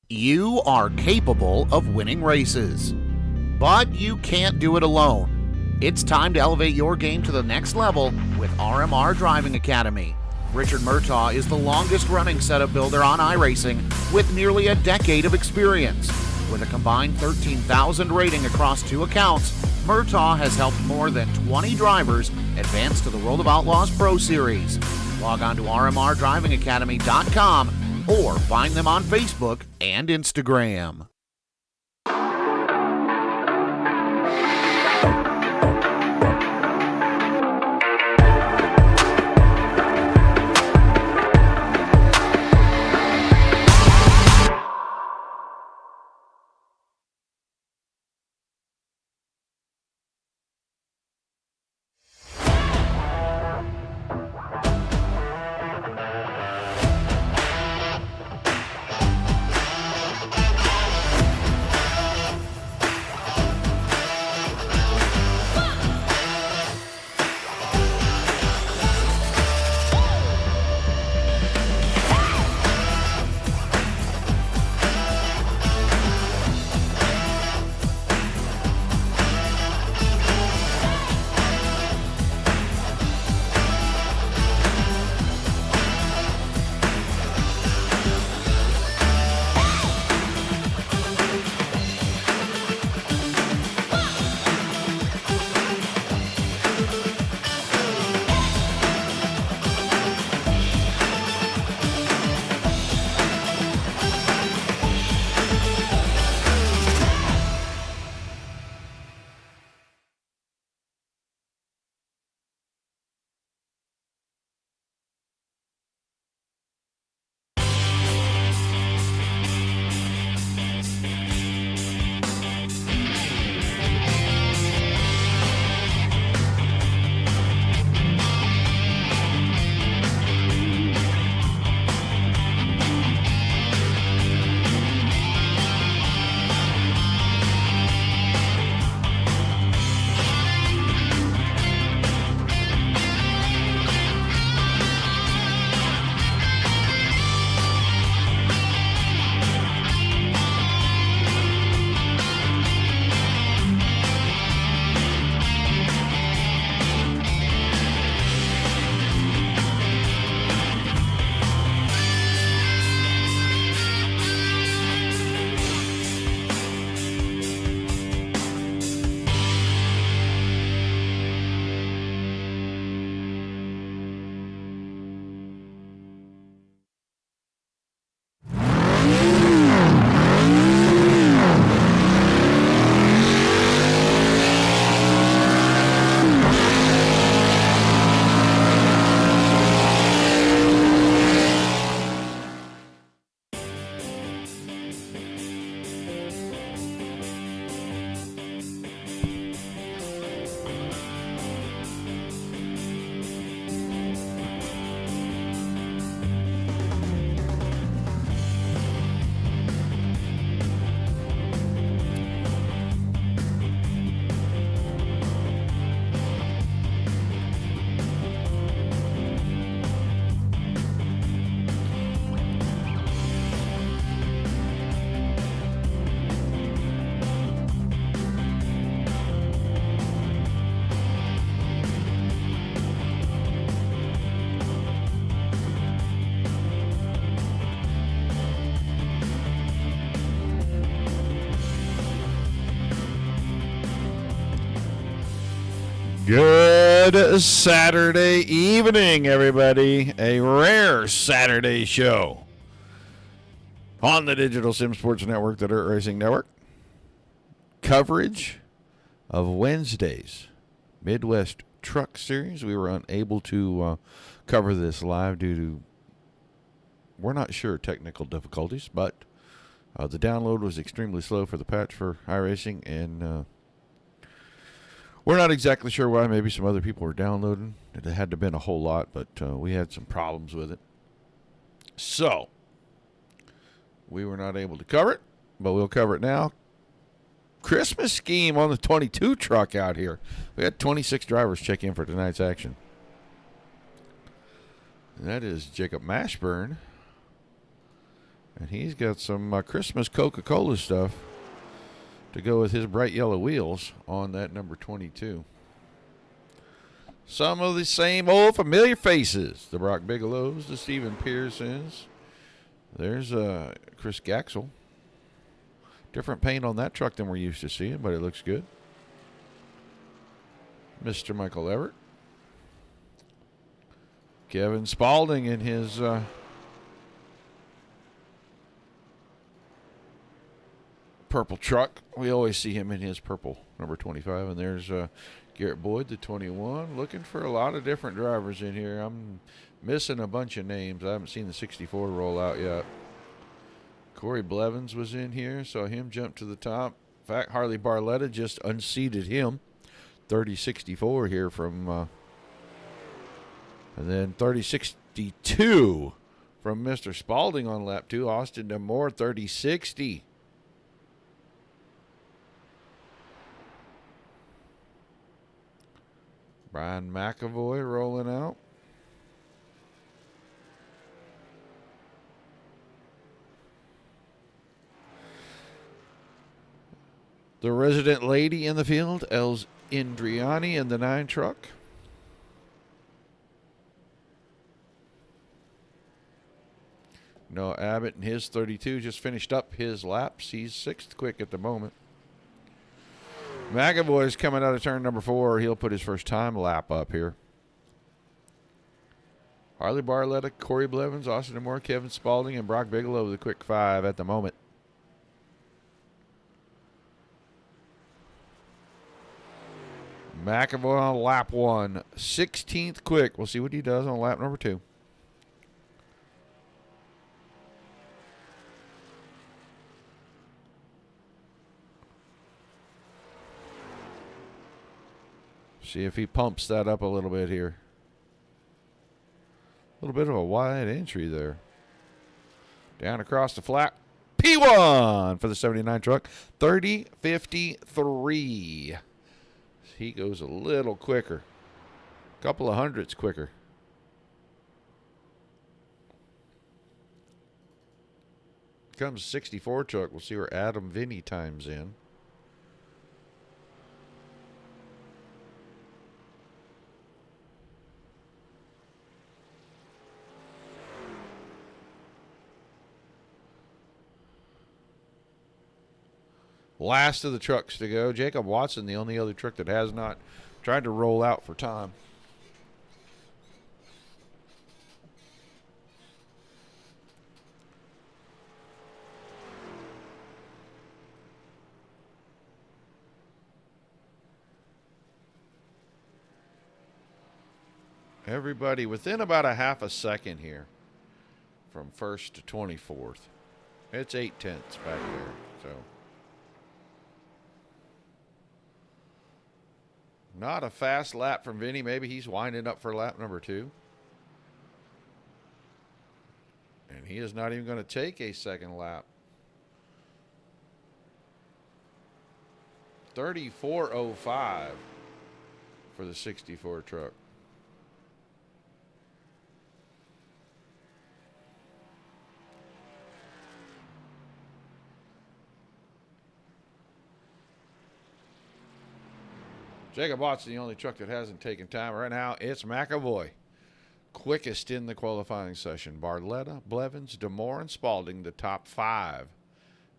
You are capable of winning races, but you can't do it alone. It's time to elevate your game to the next level with RMR Driving Academy. Richard Murtaugh is the longest-running setup builder on iRacing with nearly a decade of experience. With a combined 13,000 rating across 2 accounts, Murtaugh has helped more than 20 drivers advance to the World of Outlaws Pro Series. Log on to rmrdrivingacademy.com or find them on Facebook and Instagram. Good Saturday evening, everybody. A rare Saturday show on the Digital Sim Sports Network, the Dirt Racing Network. Coverage of Wednesday's Midwest Truck Series. We were unable to cover this live due to, we're not sure, technical difficulties, but the download was extremely slow for the patch for iRacing, and we're not exactly sure why. Maybe some other people were downloading. It had to have been a whole lot, but we had some problems with it. So, we were not able to cover it, but we'll cover it now. Christmas scheme on the 22 truck out here. We had 26 drivers check in for tonight's action. And that is Jacob Mashburn And he's got some Christmas Coca-Cola stuff to go with his bright yellow wheels on that number 22. Some of the same old familiar faces. The Brock Bigelows, the Stephen Pearsons. There's Chris Gaxel. Different paint on that truck than we're used to seeing, but it looks good. Mr. Michael Everett. Kevin Spaulding in his purple truck. We always see him in his purple, number 25. And there's Garrett Boyd, the 21. Looking for a lot of different drivers in here. I'm missing a bunch of names. I haven't seen the 64 roll out yet. Corey Blevins was in here, saw him jump to the top. In fact, Harley Barletta just unseated him. 3064 here from... and then 3062 from Mr. Spaulding on lap 2. Austin DeMoore, 3060. Brian McAvoy rolling out. The resident lady in the field, Els Indriani in the 9 truck. Noah Abbott in his 32 just finished up his laps. He's 6th quick at the moment. McAvoy's coming out of turn number 4. He'll put his first time lap up here. Harley Barletta, Corey Blevins, Austin DeMoore, Kevin Spaulding, and Brock Bigelow, the quick 5 at the moment. McAvoy on lap 1, 16th quick. We'll see what he does on lap number 2. See if he pumps that up a little bit here. A little bit of a wide entry there. Down across the flat. P1 for the 79 truck. 30:53. He goes a little quicker. A couple of hundredths quicker. Comes 64 truck. We'll see where Adam Vinny times in. Last of the trucks to go. Jacob Watson, the only other truck that has not tried to roll out for time. Everybody within about a half a second here from 1st to 24th. It's 8/10 back there, so... Not a fast lap from Vinny. Maybe he's winding up for lap number 2. And he is not even going to take a second lap. 34:05 for the 64 truck. Jacob Watson, the only truck that hasn't taken time. Right now, it's McAvoy. Quickest in the qualifying session. Barletta, Blevins, DeMoore, and Spaulding, the top 5.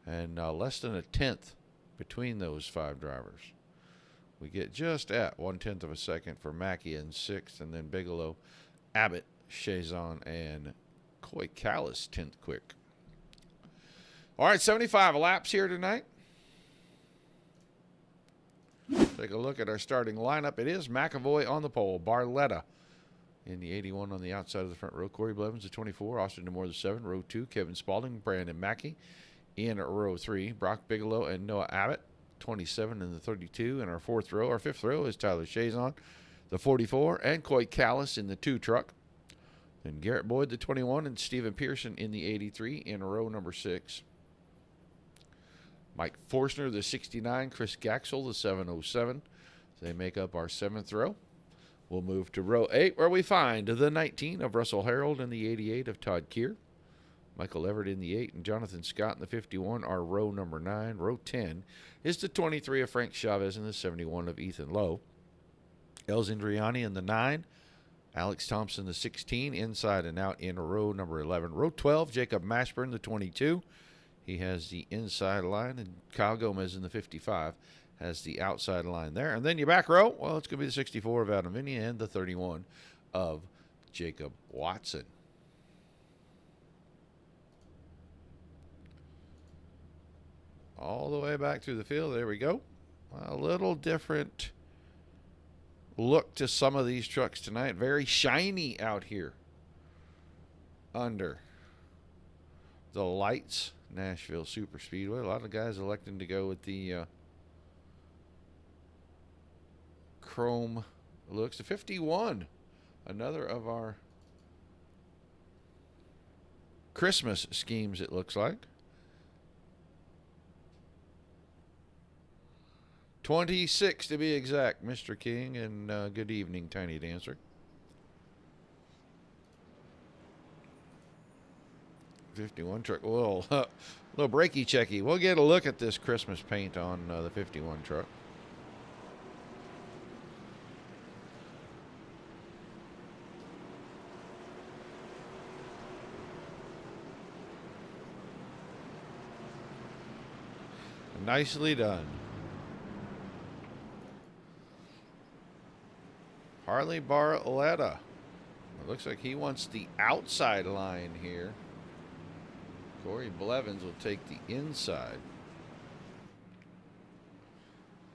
And less than a tenth between those 5 drivers. We get just at 1/10 of a second for Mackey in 6th, and then Bigelow, Abbott, Chazon, and Coy Callis 10th quick. All right, 75 laps here tonight. Take a look at our starting lineup. It is McAvoy on the pole. Barletta in the 81 on the outside of the front row. Corey Blevins, the 24. Austin DeMoore, the 7. Row 2, Kevin Spaulding, Brandon Mackey. In row 3, Brock Bigelow and Noah Abbott, 27 in the 32. In our 4th row, our 5th row is Tyler Chazon, the 44, and Coy Callis in the 2 truck. Then Garrett Boyd, the 21, and Stephen Pearson in the 83 in row number 6. Mike Forstner, the 69, Chris Gaxel, the 707. They make up our 7th row. We'll move to row 8, where we find the 19 of Russell Harold and the 88 of Todd Keir. Michael Everett in the 8 and Jonathan Scott in the 51 are row number 9. Row 10 is the 23 of Frank Chavez and the 71 of Ethan Lowe. Els Indriani in the 9. Alex Thompson the 16, inside and out in row number 11. Row 12, Jacob Mashburn the 22. He has the inside line, and Kyle Gomez in the 55 has the outside line there. And then your back row, well, it's going to be the 64 of Adam Vinny and the 31 of Jacob Watson. All the way back through the field. There we go. A little different look to some of these trucks tonight. Very shiny out here under the lights. Nashville SuperSpeedway. A lot of guys electing to go with the chrome looks. The 51, another of our Christmas schemes, it looks like. 26 to be exact, Mr. King, and good evening, Tiny Dancer. 51 truck, a little breaky checky. We'll get a look at this Christmas paint on the 51 truck. Nicely done. Harley Barletta. It looks like he wants the outside line here. Corey Blevins will take the inside.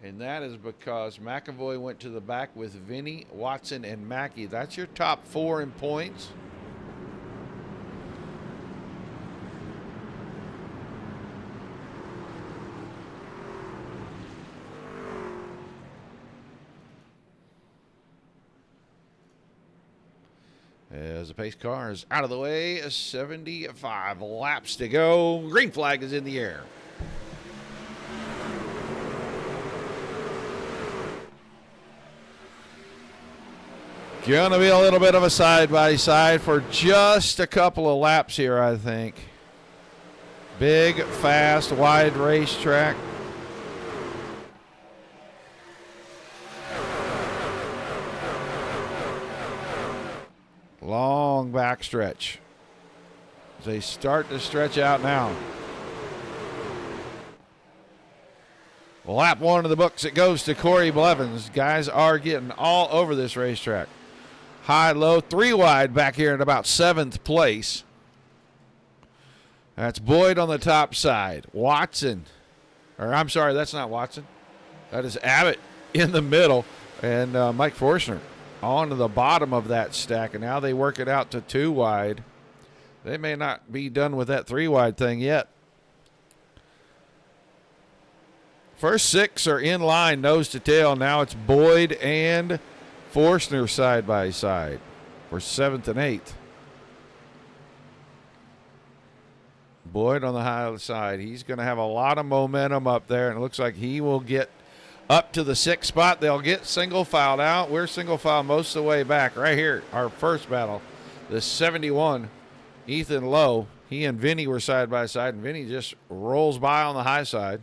And that is because McAvoy went to the back with Vinny, Watson, and Mackey. That's your top 4 in points. As the pace car is out of the way, 75 laps to go. Green flag is in the air. Gonna be a little bit of a side-by-side for just a couple of laps here, I think. Big, fast, wide racetrack. Long backstretch. They start to stretch out now. Lap 1 of the books, it goes to Corey Blevins. Guys are getting all over this racetrack. High, low, 3 wide back here in about 7th place. That's Boyd on the top side. Watson, or I'm sorry, that's not Watson. That is Abbott in the middle, and Mike Forstner on to the bottom of that stack, and now they work it out to 2 wide. They may not be done with that 3 wide thing yet. First 6 are in line, nose to tail. Now it's Boyd and Forstner side by side for 7th and 8th. Boyd on the high side. He's going to have a lot of momentum up there, and it looks like he will get up to the 6th spot. They'll get single filed out. We're single filed most of the way back. Right here, our first battle. The 71, Ethan Lowe. He and Vinny were side by side, and Vinny just rolls by on the high side.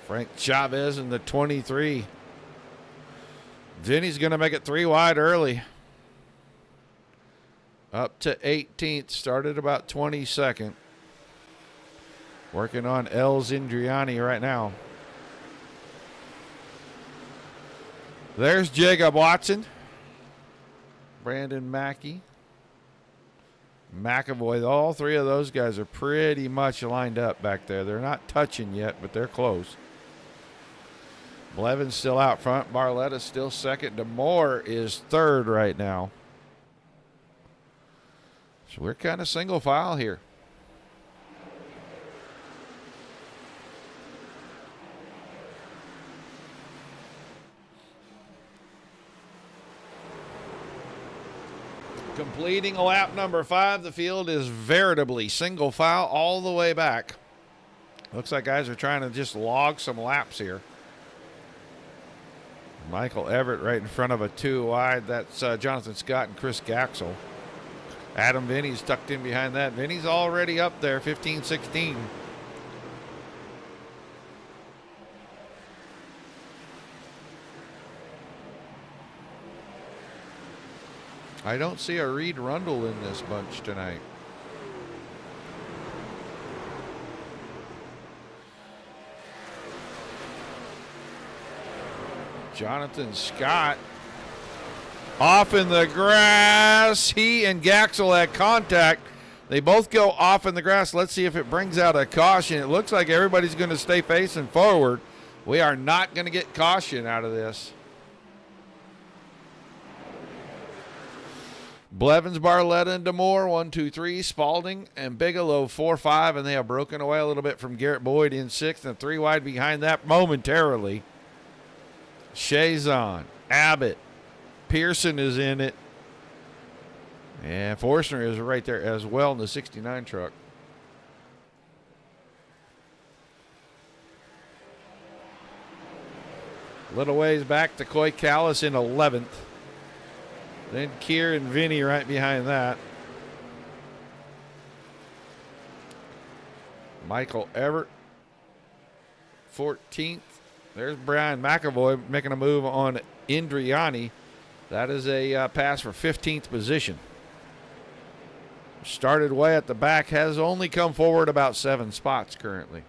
Frank Chavez in the 23. Vinny's going to make it 3 wide early. Up to 18th, started about 22nd. Working on Els Indriani right now. There's Jacob Watson. Brandon Mackey. McAvoy. All 3 of those guys are pretty much lined up back there. They're not touching yet, but they're close. Blevins still out front. Barletta's still second. DeMoore is 3rd right now. So we're kind of single file here. Completing lap number 5, the field is veritably single file all the way back. Looks like guys are trying to just log some laps here. Michael Everett right in front of a 2 wide. That's Jonathan Scott and Chris Gaxel. Adam Vinny's tucked in behind that. Vinny's already up there, 15-16. I don't see a Reed Rundle in this bunch tonight. Jonathan Scott off in the grass. He and Gaxel had contact. They both go off in the grass. Let's see if it brings out a caution. It looks like everybody's going to stay facing forward. We are not going to get caution out of this. Blevins, Barletta, and DeMoore, 1, 2, 3. Spalding and Bigelow, 4, 5. And they have broken away a little bit from Garrett Boyd in 6th and 3 wide behind that momentarily. Chazon, Abbott, Pearson is in it. And Forstner is right there as well in the 69 truck. Little ways back to Coy Callis in 11th. Then Keir and Vinny right behind that. Michael Everett, 14th. There's Brian McAvoy making a move on Indriani. That is a pass for 15th position. Started way at the back, has only come forward about 7 spots currently.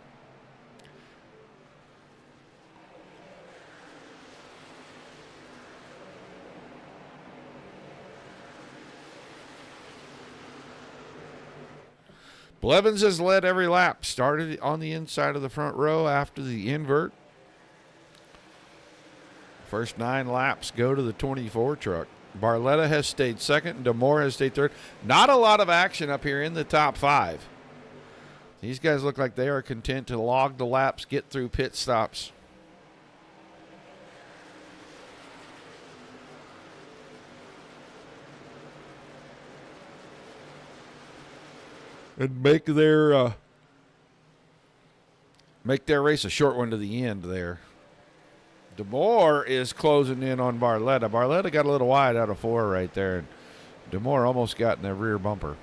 Blevins has led every lap. Started on the inside of the front row after the invert. First 9 laps go to the 24 truck. Barletta has stayed second, and DeMoore has stayed third. Not a lot of action up here in the top 5. These guys look like they are content to log the laps, get through pit stops. And make their race a short one to the end there. DeMoore is closing in on Barletta. Barletta got a little wide out of 4 right there. And DeMoore almost got in the rear bumper.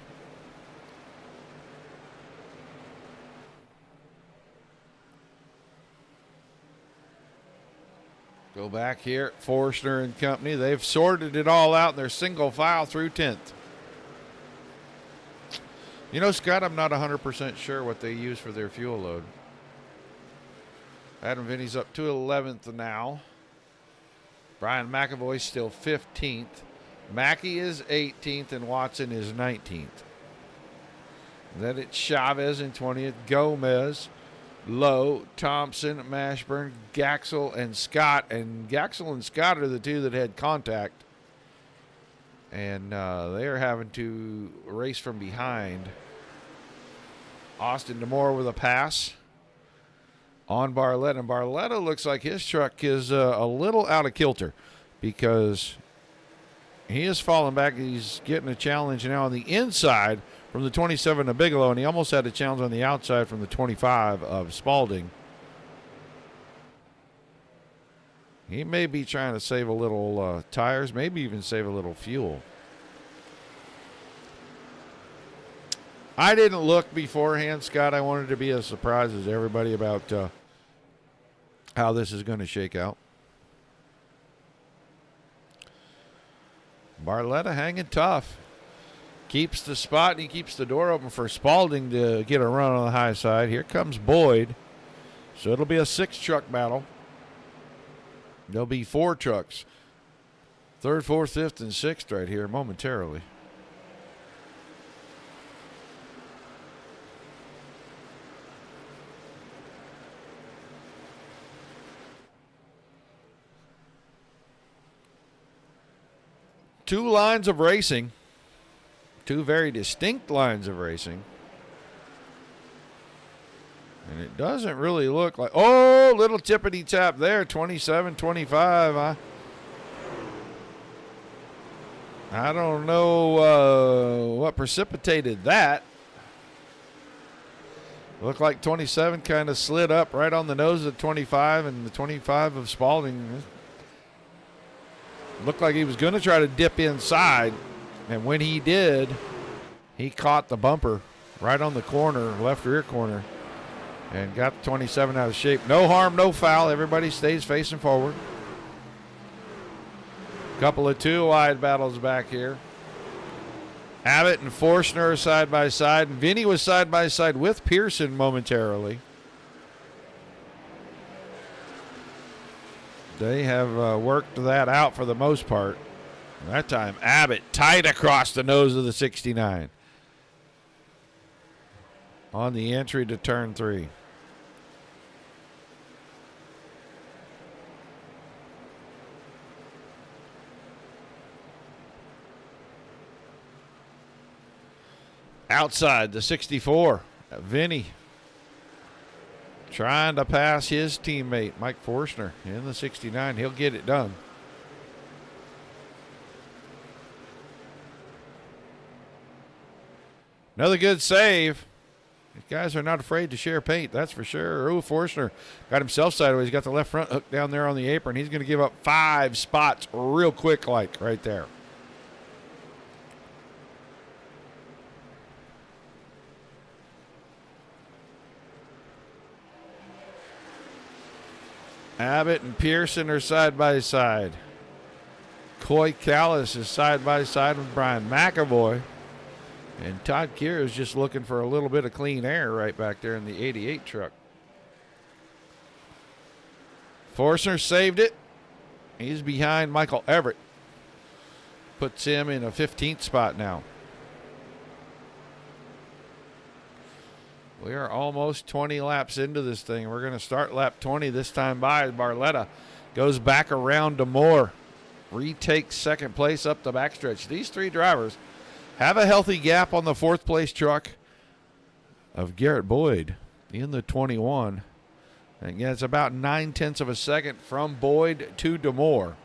Go back here, Forstner and company. They've sorted it all out in their single file through 10th. You know, Scott, I'm not 100% sure what they use for their fuel load. Adam Vinny's up to 11th now. Brian McAvoy still 15th. Mackey is 18th and Watson is 19th. Then it's Chavez in 20th. Gomez, Lowe, Thompson, Mashburn, Gaxel, and Scott. And Gaxel and Scott are the 2 that had contact. And they are having to race from behind. Austin DeMoore with a pass on Barletta. And Barletta looks like his truck is a little out of kilter because he is falling back. He's getting a challenge now on the inside from the 27 of Bigelow, and he almost had a challenge on the outside from the 25 of Spalding. He may be trying to save a little tires, maybe even save a little fuel. I didn't look beforehand, Scott. I wanted to be as surprised as everybody about how this is going to shake out. Barletta hanging tough. Keeps the spot, and he keeps the door open for Spalding to get a run on the high side. Here comes Boyd. So it'll be a 6-truck battle. There'll be 4 trucks. 3rd, 4th, 5th, and 6th right here momentarily. Two lines of racing. 2 very distinct lines of racing. And it doesn't really look like, oh, little tippity tap there, 27, 25. I don't know what precipitated that. Looked like 27 kind of slid up right on the nose of 25, and the 25 of Spalding Looked like he was going to try to dip inside, and when he did, he caught the bumper right on the corner, left rear corner, and got the 27 out of shape. No harm, no foul. Everybody stays facing forward. Couple of two-wide battles back here. Abbott and Forstner are side by side, and Vinny was side by side with Pearson momentarily. They have worked that out for the most part. That time, Abbott tight across the nose of the 69 on the entry to turn 3. Outside the 64, Vinny trying to pass his teammate, Mike Forstner, in the 69. He'll get it done. Another good save. These guys are not afraid to share paint, that's for sure. Ooh, Forstner got himself sideways. He's got the left front hook down there on the apron. He's going to give up 5 spots real quick like right there. Abbott and Pearson are side by side. Coy Callis is side by side with Brian McAvoy. And Todd Keir is just looking for a little bit of clean air right back there in the 88 truck. Forstner saved it. He's behind Michael Everett. Puts him in a 15th spot now. We are almost 20 laps into this thing. We're going to start lap 20 this time by. Barletta goes back around to Moore. Retakes second place up the backstretch. These 3 drivers have a healthy gap on the 4th place truck of Garrett Boyd in the 21. And yeah, it's about 9/10 of a second from Boyd to DeMoore.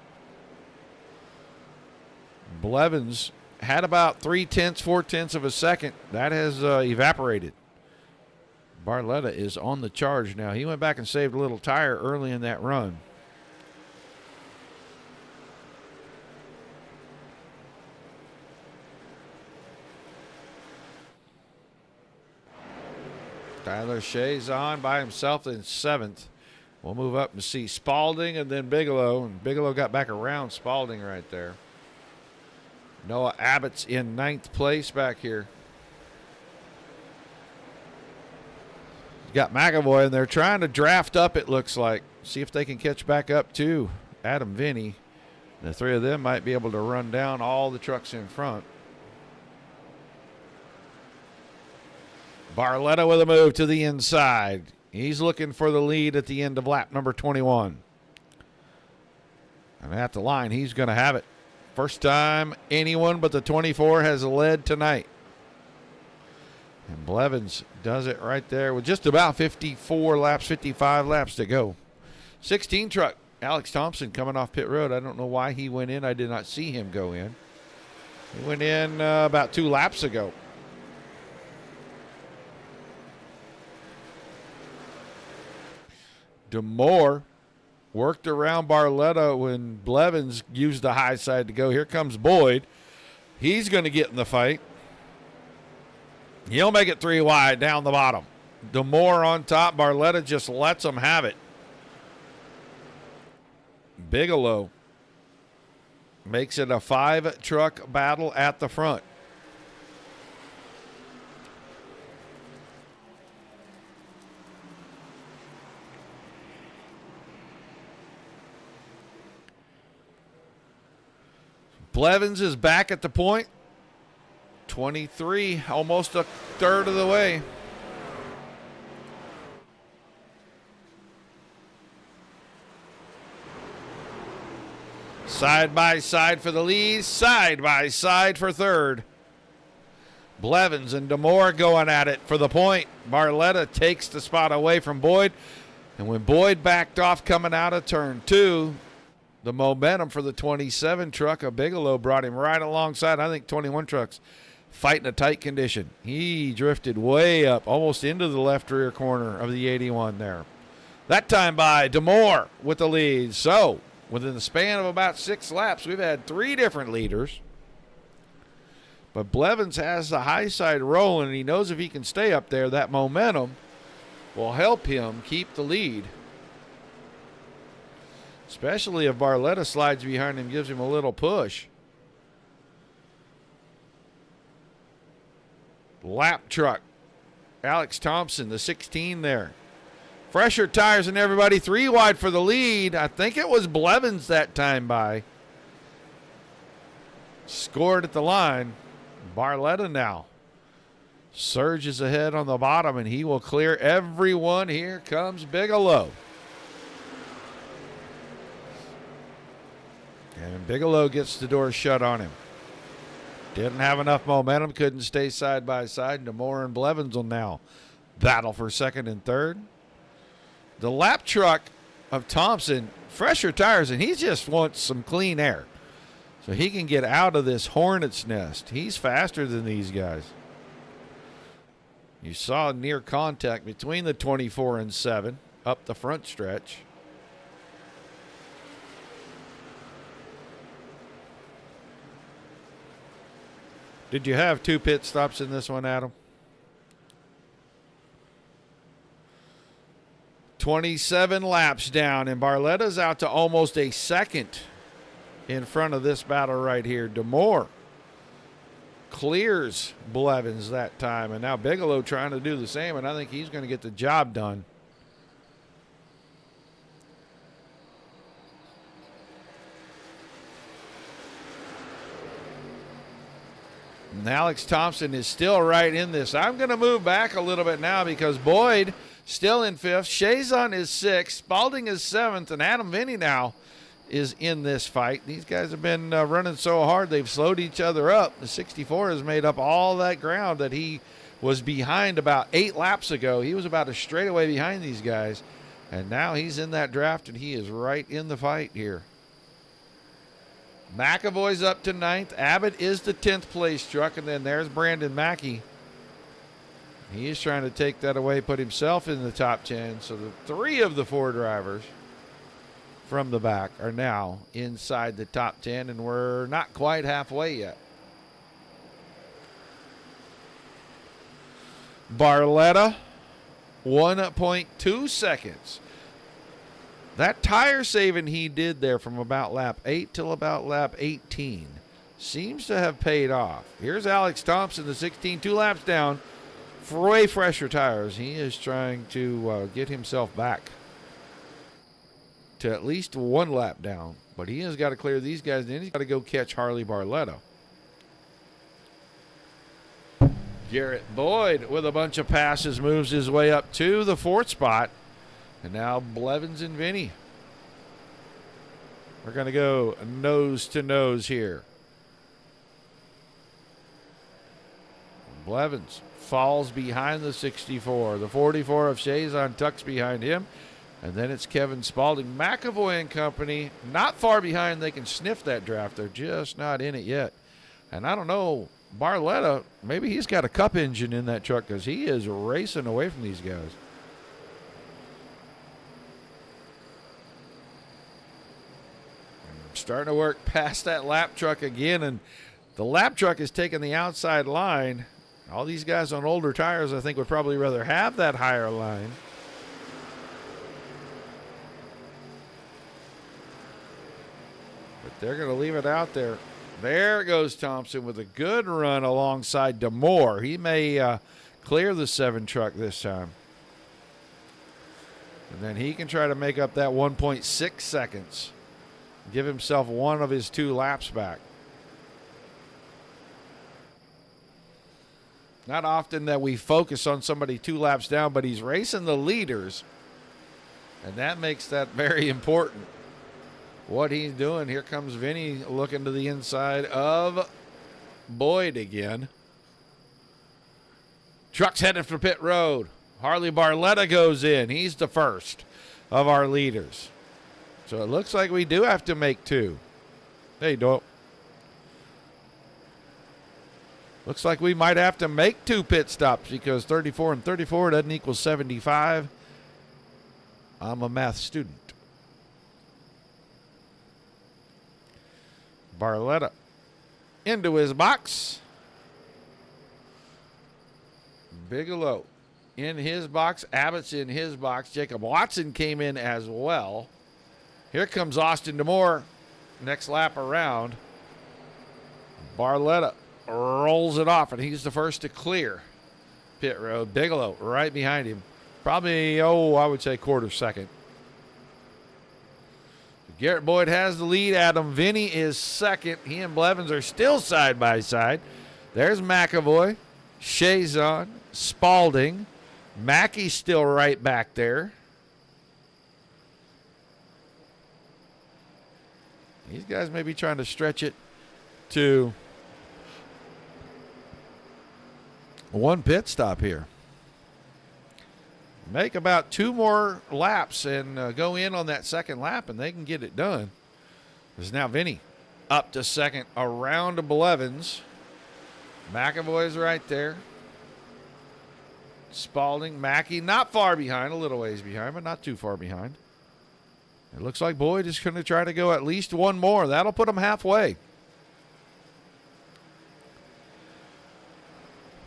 Blevins had about 3/10, 4/10 of a second. That has evaporated. Barletta is on the charge now. He went back and saved a little tire early in that run. Tyler Shea's on by himself in 7th. We'll move up and see Spalding and then Bigelow. And Bigelow got back around Spalding right there. Noah Abbott's in 9th place back here. Got McAvoy, and they're trying to draft up, it looks like. See if they can catch back up to Adam Vinny. The 3 of them might be able to run down all the trucks in front. Barletta with a move to the inside. He's looking for the lead at the end of lap number 21. And at the line, he's going to have it. First time anyone but the 24 has led tonight. And Blevins does it right there with just about 54 laps, 55 laps to go. 16 truck, Alex Thompson coming off pit road. I don't know why he went in. I did not see him go in. He went in about 2 laps ago. DeMoore worked around Barletta when Blevins used the high side to go. Here comes Boyd. He's going to get in the fight. He'll make it 3 wide down the bottom. DeMoore on top. Barletta just lets him have it. Bigelow makes it a 5-truck battle at the front. Blevins is back at the point. 23, almost a third of the way. Side by side for the lead, side by side for third. Blevins and DeMoore going at it for the point. Barletta takes the spot away from Boyd. And when Boyd backed off coming out of turn 2, the momentum for the 27 truck of Bigelow brought him right alongside. I think 21 trucks fighting a tight condition. He drifted way up, almost into the left rear corner of the 81 there. That time by DeMoore with the lead. So within the span of about 6 laps, we've had 3 different leaders. But Blevins has the high side rolling, and he knows if he can stay up there, that momentum will help him keep the lead. Especially if Barletta slides behind him, gives him a little push. Lap truck. Alex Thompson, the 16 there. Fresher tires and everybody 3 wide for the lead. I think it was Blevins that time by. Scored at the line. Barletta now surges ahead on the bottom, and he will clear everyone. Here comes Bigelow. And Bigelow gets the door shut on him. Didn't have enough momentum, couldn't stay side by side. Demore and Blevins will now battle for second and third. The lap truck of Thompson, fresher tires, and he just wants some clean air so he can get out of this hornet's nest. He's faster than these guys. You saw near contact between the 24 and 7 up the front stretch. Did you have 2 pit stops in this one, Adam? 27 laps down, and Barletta's out to almost a second in front of this battle right here. Demore clears Blevins that time, and now Bigelow trying to do the same, and I think he's going to get the job done. And Alex Thompson is still right in this. I'm going to move back a little bit now because Boyd still in 5th. Chazon is 6th. Spalding is 7th. And Adam Vinny now is in this fight. These guys have been running so hard they've slowed each other up. The 64 has made up all that ground that he was behind about 8 laps ago. He was about a straightaway behind these guys. And now he's in that draft, and he is right in the fight here. McAvoy's up to 9th. Abbott is the 10th place truck. And then there's Brandon Mackey. He is trying to take that away, put himself in the top 10. So the 3 of the 4 drivers from the back are now inside the top 10. And we're not quite halfway yet. Barletta, 1.2 seconds. That tire saving he did there from about lap 8 till about lap 18 seems to have paid off. Here's Alex Thompson, the 16, 2 laps down, way fresher tires. He is trying to get himself back to at least 1 lap down, but he has got to clear these guys, and then he's got to go catch Harley Barletta. Garrett Boyd with a bunch of passes moves his way up to the 4th spot. And now Blevins and Vinny. We're going to go nose to nose here. Blevins falls behind the 64. The 44 of Chazon tucks behind him. And then it's Kevin Spalding. McAvoy and company not far behind. They can sniff that draft. They're just not in it yet. And I don't know, Barletta, maybe he's got a cup engine in that truck because he is racing away from these guys. Starting to work past that lap truck again, and the lap truck is taking the outside line. All these guys on older tires, I think, would probably rather have that higher line. But they're going to leave it out there. There goes Thompson with a good run alongside Demore. He may clear the 7 truck this time. And then he can try to make up that 1.6 seconds. Give himself 1 of his 2 laps back. Not often that we focus on somebody 2 laps down, but he's racing the leaders. And that makes that very important. What he's doing. Here comes Vinny looking to the inside of Boyd again. Truck's headed for pit road. Harley Barletta goes in. He's the first of our leaders. So it looks like we do have to make 2. Hey, Doyle. Looks like we might have to make 2 pit stops because 34 and 34 doesn't equal 75. I'm a math student. Barletta into his box. Bigelow in his box. Abbott's in his box. Jacob Watson came in as well. Here comes Austin DeMore. Next lap around. Barletta rolls it off, and he's the first to clear pit road. Bigelow right behind him. Probably, I would say quarter second. Garrett Boyd has the lead. Adam Vinny is second. He and Blevins are still side by side. There's McAvoy, Chazon, Spalding. Mackey's still right back there. These guys may be trying to stretch it to one pit stop here. Make about 2 more laps and go in on that second lap, and they can get it done. There's now Vinny up to second around to Blevins. McAvoy's right there. Spalding, Mackey, not far behind, a little ways behind, but not too far behind. It looks like Boyd is going to try to go at least one more. That'll put him halfway.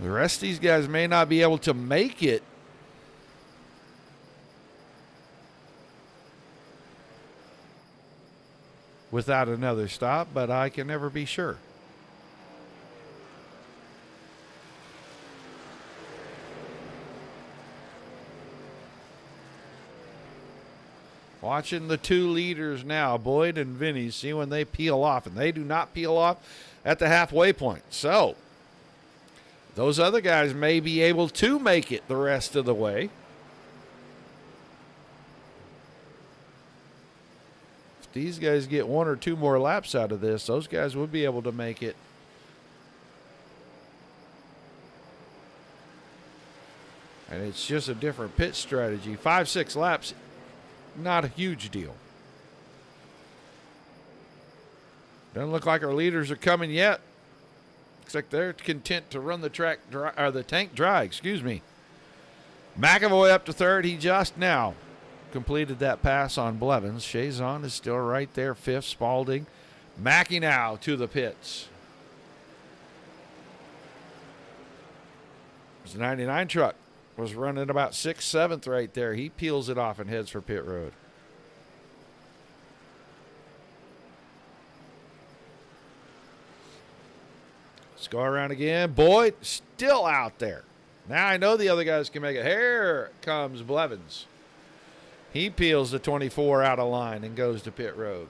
The rest of these guys may not be able to make it without another stop, but I can never be sure. Watching the 2 leaders now, Boyd and Vinny, see when they peel off, and they do not peel off at the halfway point. So those other guys may be able to make it the rest of the way. If these guys get 1 or 2 more laps out of this, those guys would be able to make it. And it's just a different pit strategy. 5-6 laps, not a huge deal. Doesn't look like our leaders are coming yet. Looks like they're content to run the track dry, or the tank dry, excuse me. McAvoy up to third. He just now completed that pass on Blevins. Chazon is still right there, fifth. Spalding. Mackey now to the pits. The 99 truck was running about 6th, 7th right there. He peels it off and heads for pit road. Let's go around again. Boyd still out there. Now I know the other guys can make it. Here comes Blevins. He peels the 24 out of line and goes to pit road.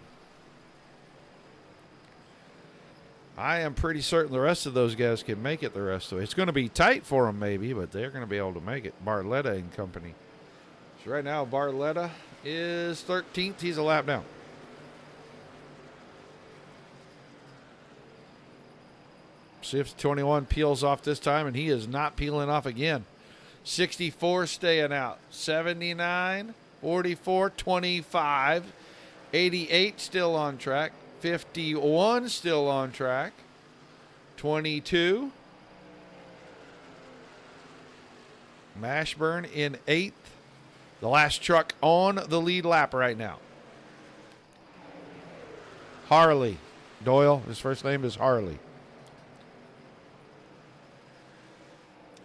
I am pretty certain the rest of those guys can make it the rest of the way. It's going to be tight for them maybe, but they're going to be able to make it. Barletta and company. So right now Barletta is 13th. He's a lap down. See if 21 peels off this time, and he is not peeling off again. 64 staying out. 79, 44, 25, 88 still on track. 51 still on track. 22. Mashburn in 8th. The last truck on the lead lap right now. Harley. Doyle, his first name is Harley.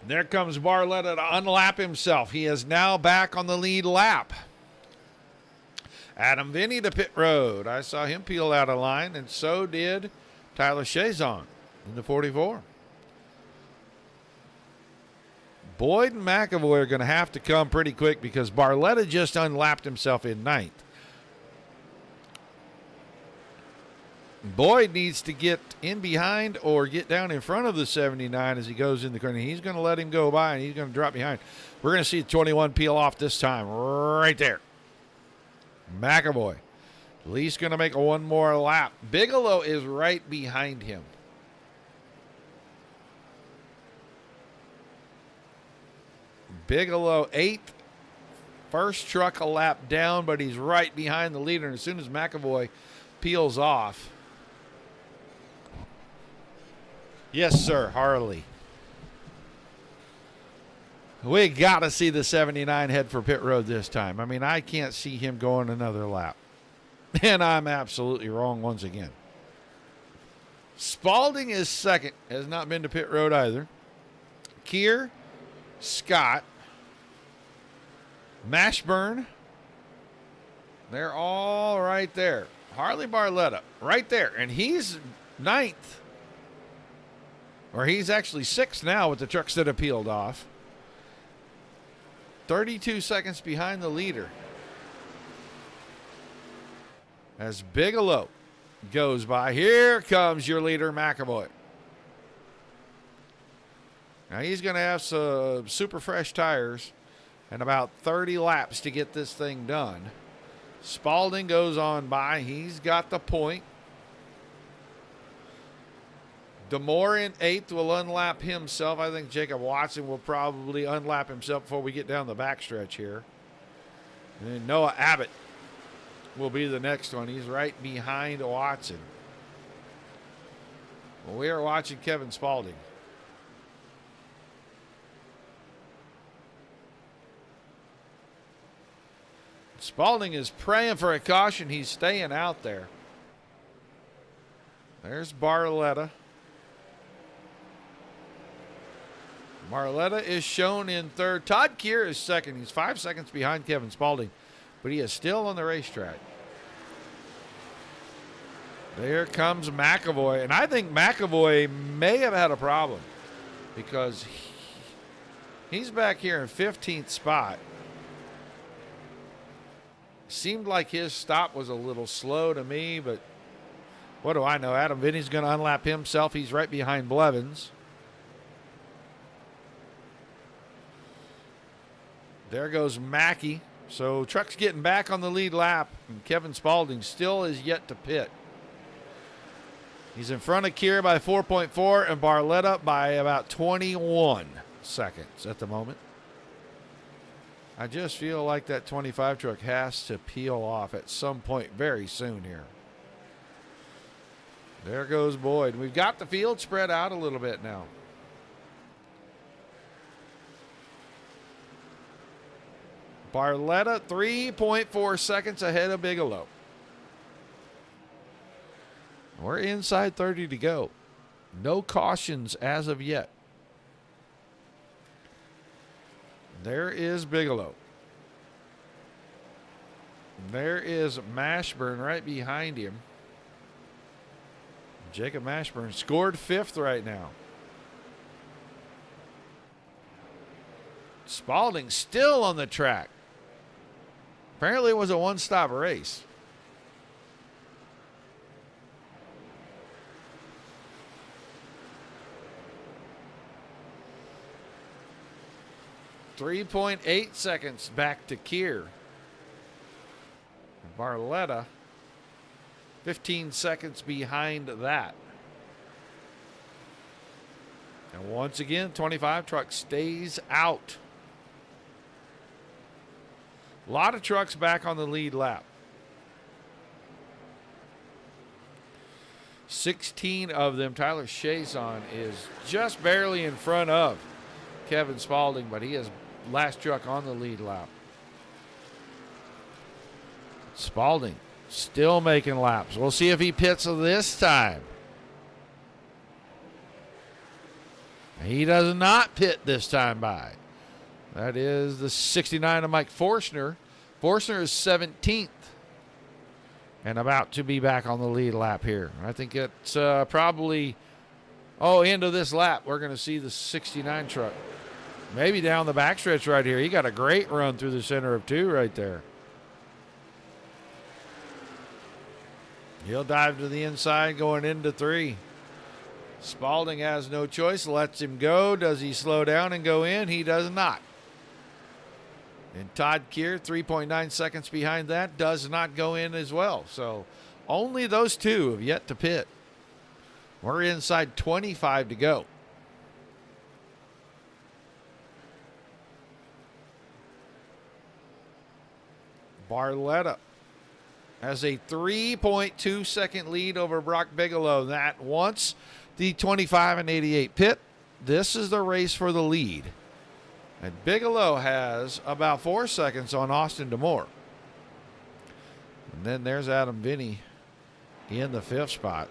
There comes Barletta to unlap himself. He is now back on the lead lap. Adam Vinny to pit road. I saw him peel out of line, and so did Tyler Chazon in the 44. Boyd and McAvoy are going to have to come pretty quick because Barletta just unlapped himself in 9th. Boyd needs to get in behind or get down in front of the 79 as he goes in the corner. He's going to let him go by, and he's going to drop behind. We're going to see 21 peel off this time right there. McAvoy at least going to make one more lap. Bigelow is right behind him. Bigelow 8th. First truck a lap down, but he's right behind the leader. And as soon as McAvoy peels off. Yes, sir, Harley. We got to see the 79 head for pit road this time. I mean, I can't see him going another lap. And I'm absolutely wrong once again. Spalding is second. Has not been to pit road either. Keir, Scott, Mashburn. They're all right there. Harley Barletta right there. And he's ninth. Or he's actually sixth now with the trucks that have peeled off. 32 seconds behind the leader. As Bigelow goes by. Here comes your leader, McAvoy. Now he's going to have some super fresh tires and about 30 laps to get this thing done. Spalding goes on by. He's got the point. DeMore in eighth will unlap himself. I think Jacob Watson will probably unlap himself before we get down the backstretch here. And then Noah Abbott will be the next one. He's right behind Watson. Well, we are watching Kevin Spalding. Spalding is praying for a caution. He's staying out there. There's Barletta. Barletta is shown in third. Todd Keir is second. He's 5 seconds behind Kevin Spalding, but he is still on the racetrack. There comes McAvoy, and I think McAvoy may have had a problem because he's back here in 15th spot. Seemed like his stop was a little slow to me, but what do I know? Adam Vinny's going to unlap himself. He's right behind Blevins. There goes Mackey. So truck's getting back on the lead lap, and Kevin Spalding still is yet to pit. He's in front of Keir by 4.4 and Barletta by about 21 seconds at the moment. I just feel like that 25 truck has to peel off at some point very soon here. There goes Boyd. We've got the field spread out a little bit now. Barletta 3.4 seconds ahead of Bigelow. We're inside 30 to go. No cautions as of yet. There is Bigelow. There is Mashburn right behind him. Jacob Mashburn scored fifth right now. Spalding still on the track. Apparently it was a one-stop race. .8 seconds back to Keir. Barletta 15 seconds behind that. And once again, 25 truck stays out. A lot of trucks back on the lead lap. 16 of them. Tyler Chason is just barely in front of Kevin Spalding, but he is last truck on the lead lap. Spalding still making laps. We'll see if he pits this time. He does not pit this time by. That is the 69 of Mike Forstner. Forstner is 17th and about to be back on the lead lap here. I think it's probably, end of this lap, we're going to see the 69 truck. Maybe down the backstretch right here. He got a great run through the center of two right there. He'll dive to the inside going into three. Spalding has no choice, lets him go. Does he slow down and go in? He does not. And Todd Keir, 3.9 seconds behind that, does not go in as well. So only those two have yet to pit. We're inside 25 to go. Barletta has a 3.2 second lead over Brock Bigelow. That once the 25 and 88 pit, this is the race for the lead. And Bigelow has about 4 seconds on Austin DeMore. And then there's Adam Vinny in the fifth spot.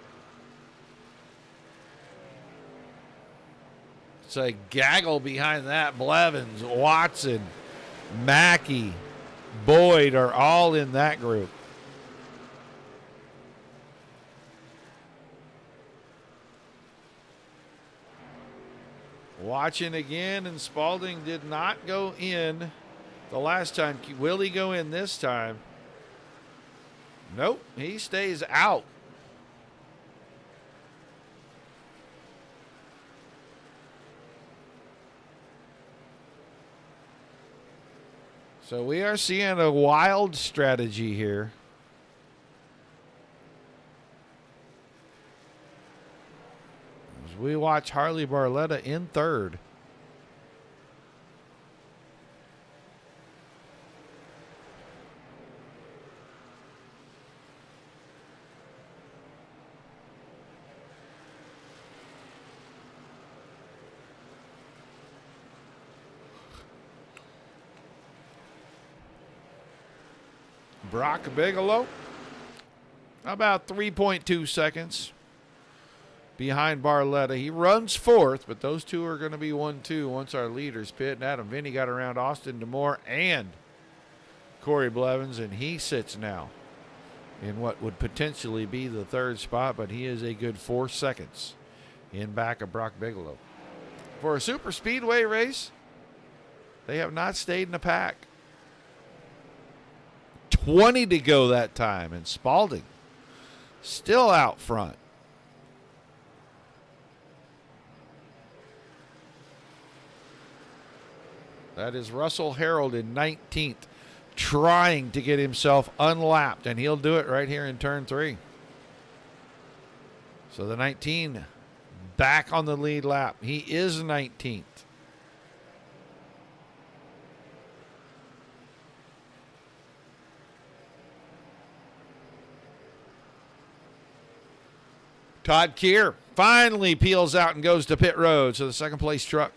It's a gaggle behind that. Blevins, Watson, Mackey, Boyd are all in that group. Watching again, and Spalding did not go in the last time. Will he go in this time? Nope, he stays out. So we are seeing a wild strategy here. As we watch Harley Barletta in third. Brock Bigelow, about 3.2 seconds behind Barletta. He runs fourth, but those two are going to be 1-2 once our leaders pit. And Adam Vinny got around Austin DeMore and Corey Blevins, and he sits now in what would potentially be the third spot, but he is a good 4 seconds in back of Brock Bigelow. For a super speedway race, they have not stayed in the pack. 20 to go that time, and Spalding still out front. That is Russell Harold in 19th, trying to get himself unlapped, and he'll do it right here in turn 3. So the 19 back on the lead lap. He is 19th. Todd Keir finally peels out and goes to pit road. So the second place truck.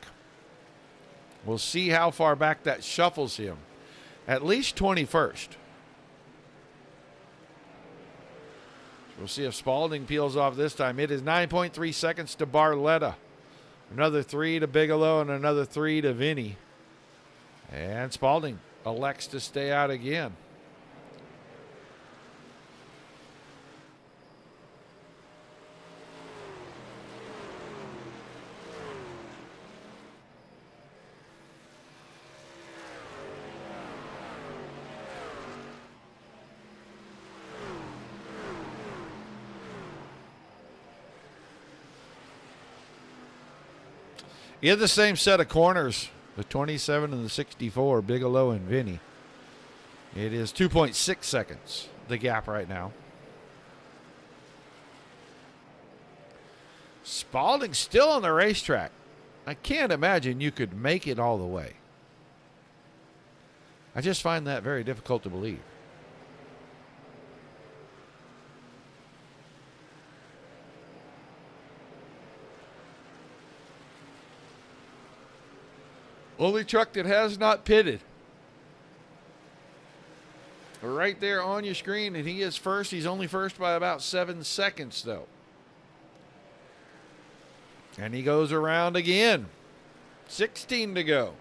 We'll see how far back that shuffles him. At least 21st. We'll see if Spalding peels off this time. It is 9.3 seconds to Barletta. Another 3 to Bigelow and another 3 to Vinny. And Spalding elects to stay out again. In the same set of corners, the 27 and the 64, Bigelow and Vinny. It is 2.6 seconds, the gap right now. Spalding still on the racetrack. I can't imagine you could make it all the way. I just find that very difficult to believe. Only truck that has not pitted. Right there on your screen, and he is first. He's only first by about 7 seconds, though. And he goes around again. 16 to go.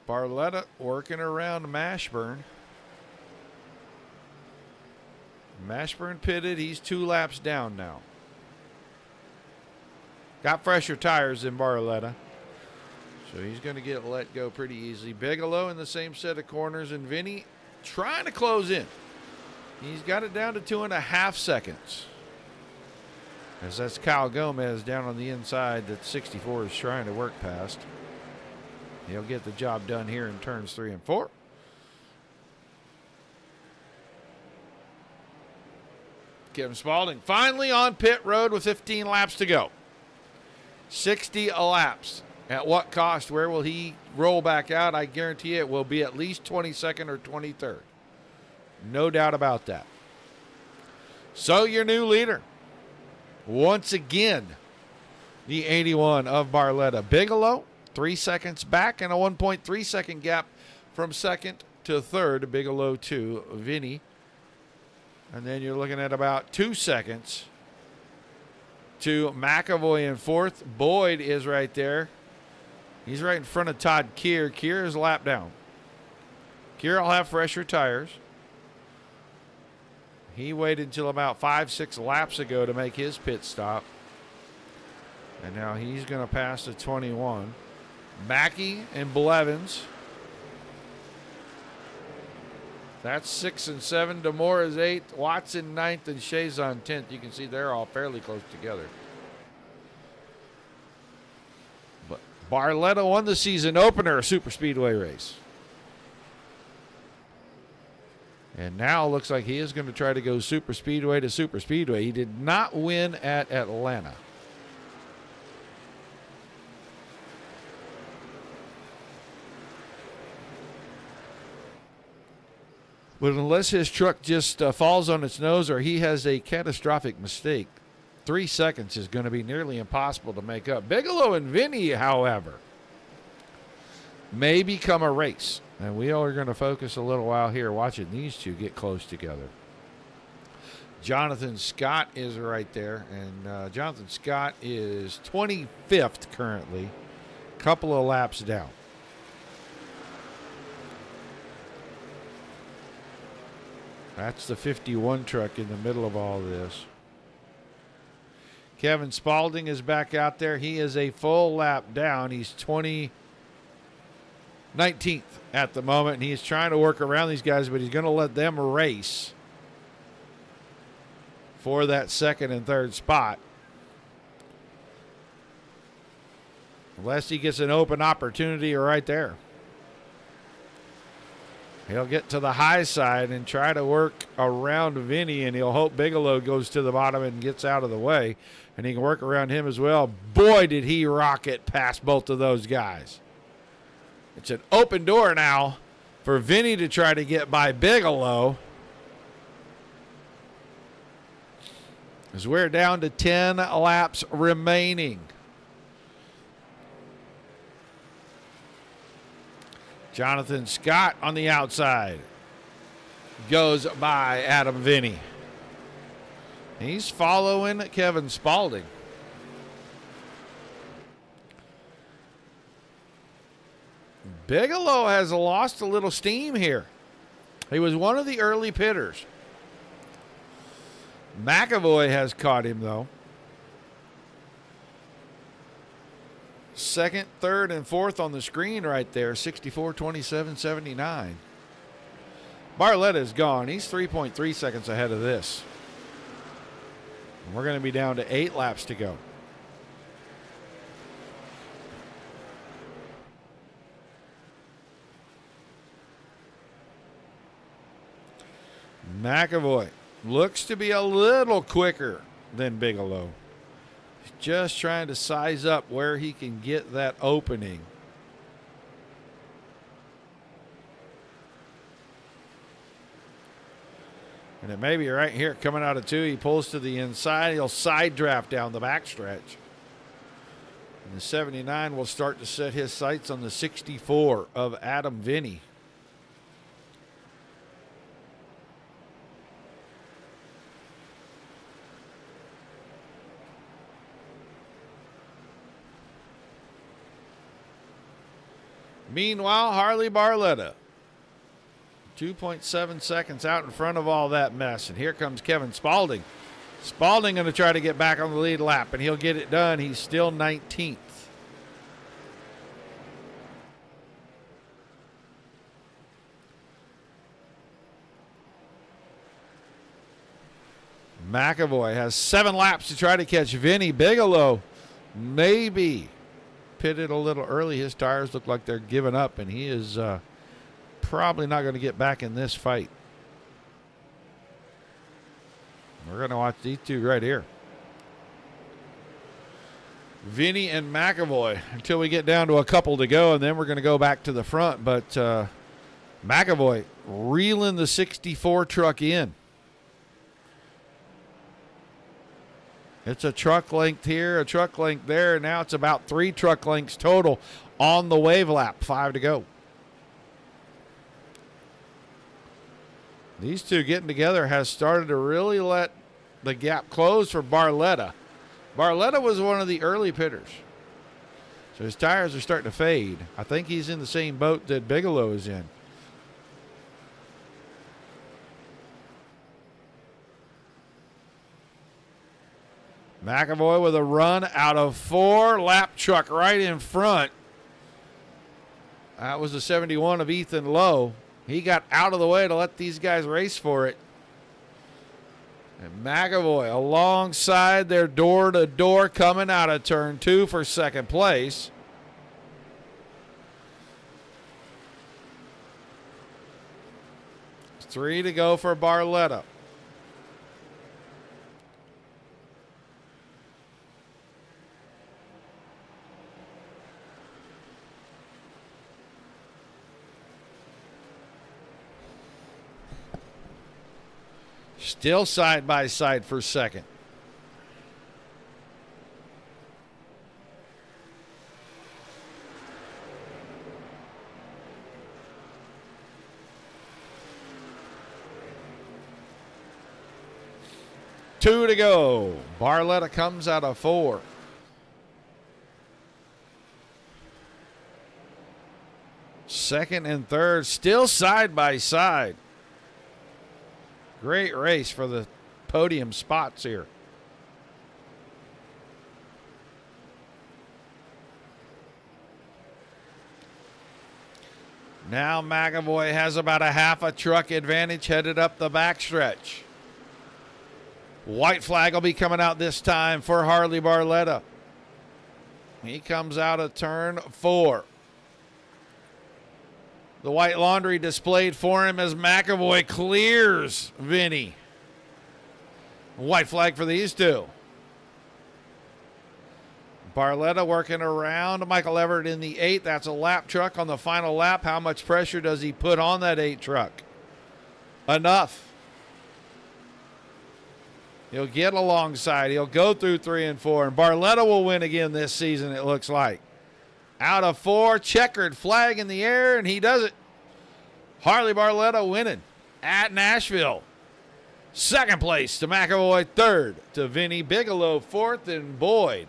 Barletta working around Mashburn. Mashburn pitted. He's 2 laps down now. Got fresher tires than Barletta. So he's going to get let go pretty easily. Bigelow in the same set of corners, and Vinny trying to close in. He's got it down to 2.5 seconds. As that's Kyle Gomez down on the inside that 64 is trying to work past. He'll get the job done here in turns 3 and 4. Kevin Spalding finally on pit road with 15 laps to go. 60 laps. At what cost? Where will he roll back out? I guarantee it will be at least 22nd or 23rd. No doubt about that. So your new leader. Once again, the 81 of Barletta. Bigelow, 3 seconds back and a 1.3 second gap from second to third. Bigelow 2, Vinny. And then you're looking at about 2 seconds to McAvoy in fourth. Boyd is right there. He's right in front of Todd Keir. Keir is lap down. Keir will have fresher tires. He waited until about 5-6 laps ago to make his pit stop. And now he's going to pass the 21. Mackey and Blevins. That's 6 and 7. Demore is 8th. Watson 9th and Chazon 10th. You can see they're all fairly close together. But Barletta won the season opener, a super speedway race. And now it looks like he is going to try to go super speedway to super speedway. He did not win at Atlanta. But unless his truck just falls on its nose or he has a catastrophic mistake, 3 seconds is going to be nearly impossible to make up. Bigelow and Vinny, however, may become a race. And we are going to focus a little while here watching these two get close together. Jonathan Scott is right there. And Jonathan Scott is 25th currently, couple of laps down. That's the 51 truck in the middle of all this. Kevin Spaulding is back out there. He is a full lap down. He's 19th at the moment, and he's trying to work around these guys, but he's going to let them race for that second and third spot. Unless he gets an open opportunity right there. He'll get to the high side and try to work around Vinny, and he'll hope Bigelow goes to the bottom and gets out of the way, and he can work around him as well. Boy, did he rocket past both of those guys. It's an open door now for Vinny to try to get by Bigelow. As we're down to 10 laps remaining. Jonathan Scott on the outside goes by Adam Vinny. He's following Kevin Spaulding. Bigelow has lost a little steam here. He was one of the early pitters. McAvoy has caught him, though. Second, third, and fourth on the screen right there. 64, 27, 79. Barletta is gone. He's 3.3 seconds ahead of this. And we're going to be down to 8 laps to go. McAvoy looks to be a little quicker than Bigelow. He's just trying to size up where he can get that opening. And it may be right here coming out of 2. He pulls to the inside. He'll side draft down the backstretch. And the 79 will start to set his sights on the 64 of Adam Vinny. Meanwhile, Harley Barletta, 2.7 seconds out in front of all that mess. And here comes Kevin Spaulding. Spaulding going to try to get back on the lead lap, and he'll get it done. He's still 19th. McAvoy has 7 laps to try to catch Vinny. Bigelow maybe pitted a little early. His tires look like they're giving up, and he is probably not going to get back in this fight. We're going to watch these two right here. Vinny and McAvoy until we get down to a couple to go, and then we're going to go back to the front. But McAvoy reeling the 64 truck in. It's a truck length here, a truck length there, and now it's about 3 truck lengths total on the wave lap. 5 to go. These two getting together has started to really let the gap close for Barletta. Barletta was one of the early pitters. So his tires are starting to fade. I think he's in the same boat that Bigelow is in. McAvoy with a run out of 4. Lap truck right in front. That was the 71 of Ethan Lowe. He got out of the way to let these guys race for it. And McAvoy alongside their door-to-door coming out of turn 2 for second place. Three to go for Barletta. Still side by side for second. Two to go. Barletta comes out of 4. Second and third still side by side. Great race for the podium spots here. Now McAvoy has about a half a truck advantage headed up the backstretch. White flag will be coming out this time for Harley Barletta. He comes out of turn 4. The white laundry displayed for him as McAvoy clears Vinny. White flag for these two. Barletta working around Michael Everett in the 8. That's a lap truck on the final lap. How much pressure does he put on that 8 truck? Enough. He'll get alongside. He'll go through 3 and 4. And Barletta will win again this season, it looks like. Out of 4, checkered flag in the air, and he does it. Harley Barletta winning at Nashville. Second place to McAvoy, third to Vinny Bigelow, fourth, and Boyd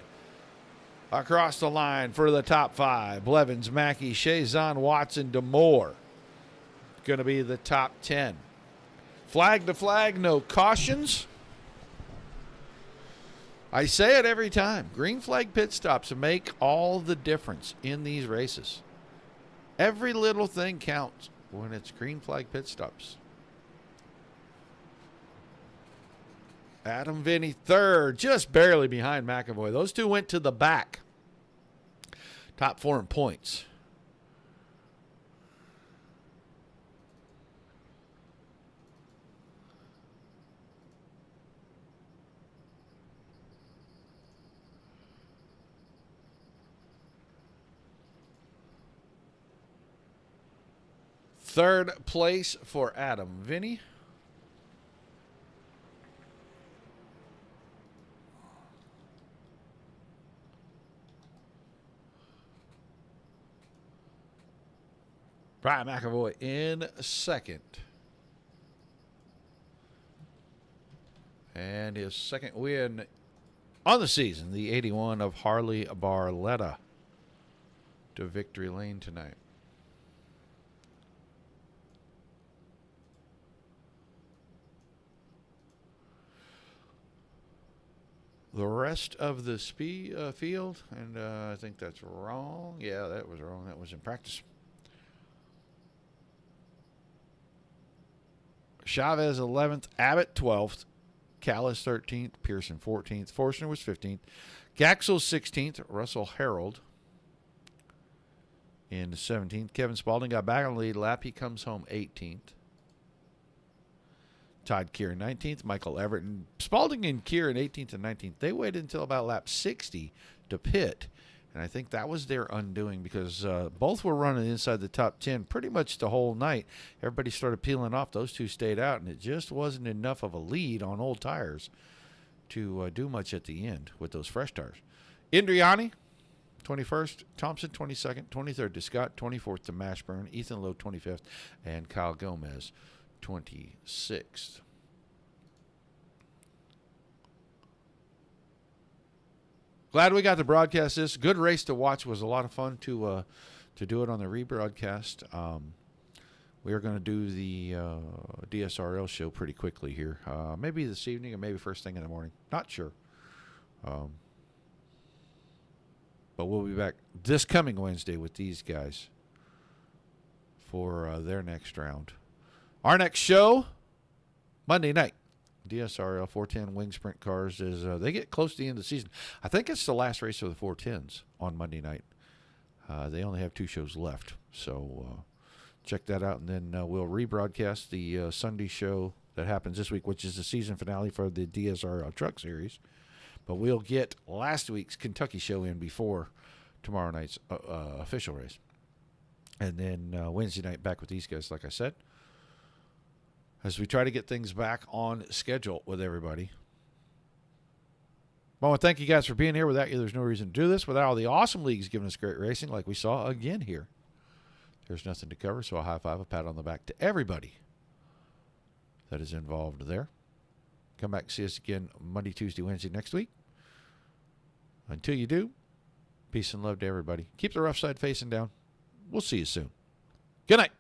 across the line for the top 5. Blevins, Mackey, Chazon, Watson, DeMoore going to be the top 10. Flag to flag, no cautions. I say it every time. Green flag pit stops make all the difference in these races. Every little thing counts when it's green flag pit stops. Adam Vinny third, just barely behind McAvoy. Those two went to the back. Top 4 in points. Third place for Adam Vinny. Brian McAvoy in second. And his second win on the season, the 81 of Harley Barletta to victory lane tonight. The rest of the field, and I think that's wrong. Yeah, that was wrong. That was in practice. Chavez 11th, Abbott 12th, Callis 13th, Pearson 14th, Forstner was 15th, Gaxel 16th, Russell Harold in 17th. Kevin Spaulding got back on the lead lap. He comes home 18th. Todd Kieran 19th, Michael Everett, and Spaulding and Kieran 18th and 19th. They waited until about lap 60 to pit, and I think that was their undoing because both were running inside the top 10 pretty much the whole night. Everybody started peeling off. Those two stayed out, and it just wasn't enough of a lead on old tires to do much at the end with those fresh tires. Indriani, 21st, Thompson 22nd, 23rd to Scott, 24th to Mashburn, Ethan Lowe 25th, and Kyle Gomez 26th. glad we got to broadcast this. Good race to watch. Was a lot of fun to do it on the rebroadcast. We are going to do the DSRL show pretty quickly here. Maybe this evening or maybe first thing in the morning. Not sure. But we'll be back this coming Wednesday with these guys for their next round. Our next show, Monday night. DSRL 410 Wing Sprint cars is they get close to the end of the season. I think it's the last race of the 410s on Monday night. They only have 2 shows left, so check that out, and then we'll rebroadcast the Sunday show that happens this week, which is the season finale for the DSRL Truck Series. But we'll get last week's Kentucky show in before tomorrow night's official race, and then Wednesday night back with these guys, like I said, as we try to get things back on schedule with everybody. I want to thank you guys for being here. Without you, there's no reason to do this. Without all the awesome leagues giving us great racing like we saw again here, there's nothing to cover, so a high five, a pat on the back to everybody that is involved there. Come back and see us again Monday, Tuesday, Wednesday next week. Until you do, peace and love to everybody. Keep the rough side facing down. We'll see you soon. Good night.